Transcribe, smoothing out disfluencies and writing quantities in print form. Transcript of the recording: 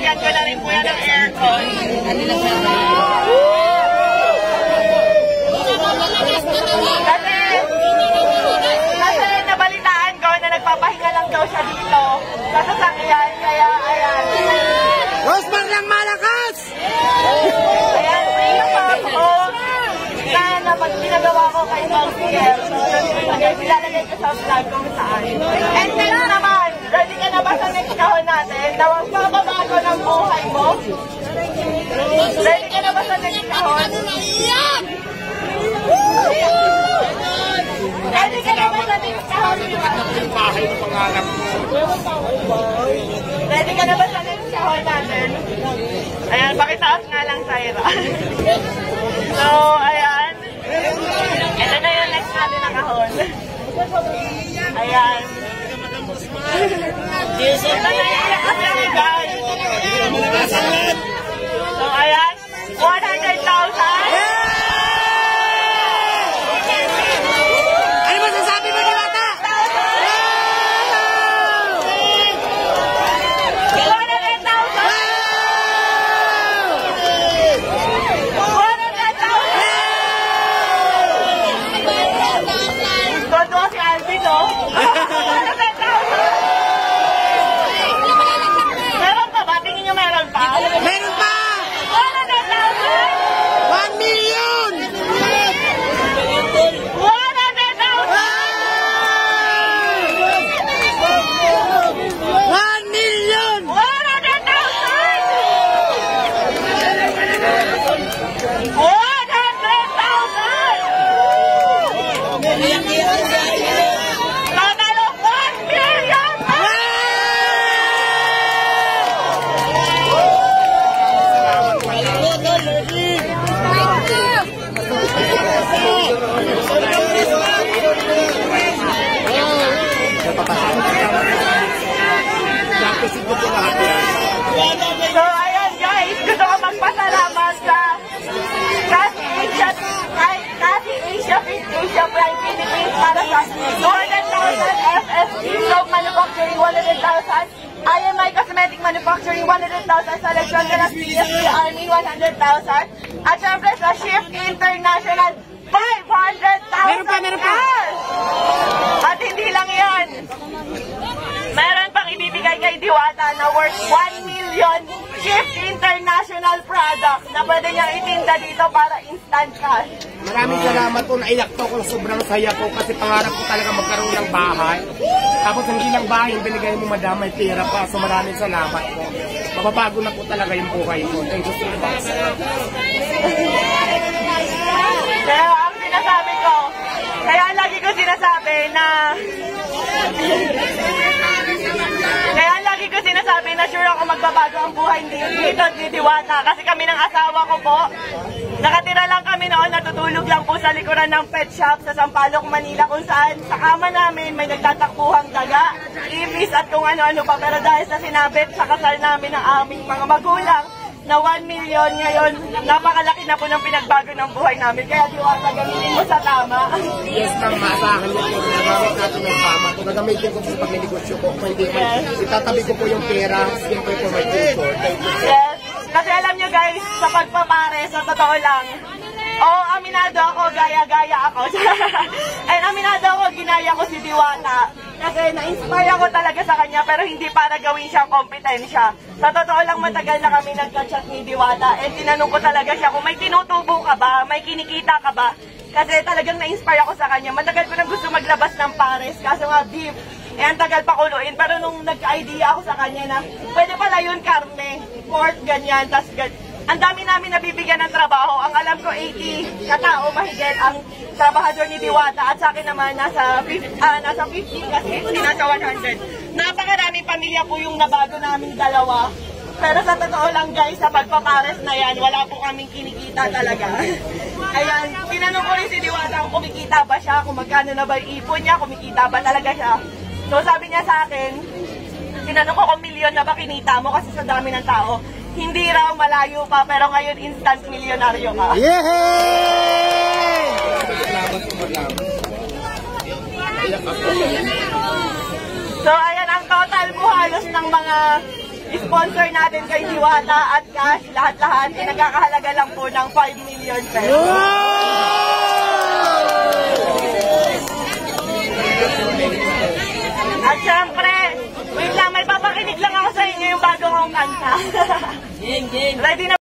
binigyan ko na rin po yan ng aircon. Kasi nabalitaan ko na nagpapahinga lang daw siya dito sa sasakyan, kaya ayan. Rosmar lang malakas! Ayan, free na pa ako na pag pinagawa ko kay Mountfiel. Ilalagay ko sa vlog kung saan. And next naman, ready ka na ba sa next kahon natin na magpapabago ng buhay mo? Ready ka na ba sa next kahon? Ready ka na ba sa next kahon? Ready ka na ba sa next kahon natin? Ayan, pakitaas nga lang, Syra. So, ayan. Ito na yung next natin na kahon. Ayan. Ito na yung next natin, guys. So, ayan. 100,000. Ano ba sasabi mo, Diwata? 100,000. Todo si Alvin, no? 100,000. Meron pa ba? Tingin nyo meron pa? Meron pa! 100,000. 1 million! 1 million! So, ayan guys, gusto ko magpasalamat sa Kasi Asia Prime Philippines para sa 200,000, FSG Soap Manufacturing 100,000, IMI Cosmetic Manufacturing 100,000, Selection de las PSP Army 100,000, at syempre sa Shift International 500,000 Meron pa. At hindi lang yan. Meron pang ibibigay kay Diwata na worth 1 million Shift International product na pwede niyang itinda dito para instant cash. Maraming salamat po, naiyak to ko, sobrang saya po kasi pangarap ko talaga magkaroon ng bahay. Tapos hindi lang bahay, binigay mo madam, may pera pa. So maraming salamat po. Mababago na po talaga yung buhay ko. Thank you so much. Kaya ang sinasabi ko, kaya lagi ko sinasabi na sure ako magbabago ang buhay dito ni Diwata. Kasi kami ng asawa ko po, nakatira lang kami noon, natutulog lang po sa likuran ng pet shop sa Sampaloc, Manila, kung saan sa kama namin may nagtatakbuhang daga, ibis at kung ano-ano pa. Pero dahil sa sinabit sa kasal namin ng aming mga magulang, na 1 million ngayon, napakalaki na po ng pinagbago ng buhay namin. Kaya Diwata, gamitin mo sa tama. Yes, tama sa akin yun po. Nagamit natin ng tama. Kung nagamitin ko po sa pag-negosyo ko, kung hindi itatabi ko po yung pera, siyempre po may future. Yes. Kasi alam nyo guys, sa pagpapare, sa totoo lang, aminado ako, gaya-gaya ako. And aminado ako, ginaya ko si Diwata. Kasi na-inspire ako talaga sa kanya, pero hindi para gawin siyang kompetensya. Sa totoo lang, matagal na kami nagka-chat ni Diwata. And tinanong ko talaga siya kung may tinutubo ka ba, may kinikita ka ba. Kasi talagang na-inspire ako sa kanya. Matagal ko na gusto maglabas ng pares, kaso nga beef. ang tagal pa kuluin. Pero nung nagka-idea ako sa kanya na pwede pala yun karne, pork, ganyan, tas ang dami namin nabibigyan ng trabaho. Ang alam ko 80 katao mahigit ang trabahador ni Diwata at sa akin naman nasa 50 kasi hindi nasa 100. Napakaraming pamilya po yung nabago namin dalawa. Pero sa totoo lang guys, sa pagpapares na yan, wala po kaming kinikita talaga. Ayan, tinanong ko rin si Diwata kung kumikita ba siya, kung magkano na ba yung ipon niya, kumikita ba talaga siya. So sabi niya sa akin, tinanong ko kung milyon na ba kinita mo kasi sa dami ng tao. Hindi raw, malayo pa, pero ngayon instant milyonaryo ka. Yehey! So ayan, ang total po halos ng mga sponsor natin kay Diwata at cash, lahat-lahat, nagkakahalaga lang po ng 5 million pesos. At syempre, wait lang, may papakinig lang ako sa inyo yung bago kong kanta. Ready na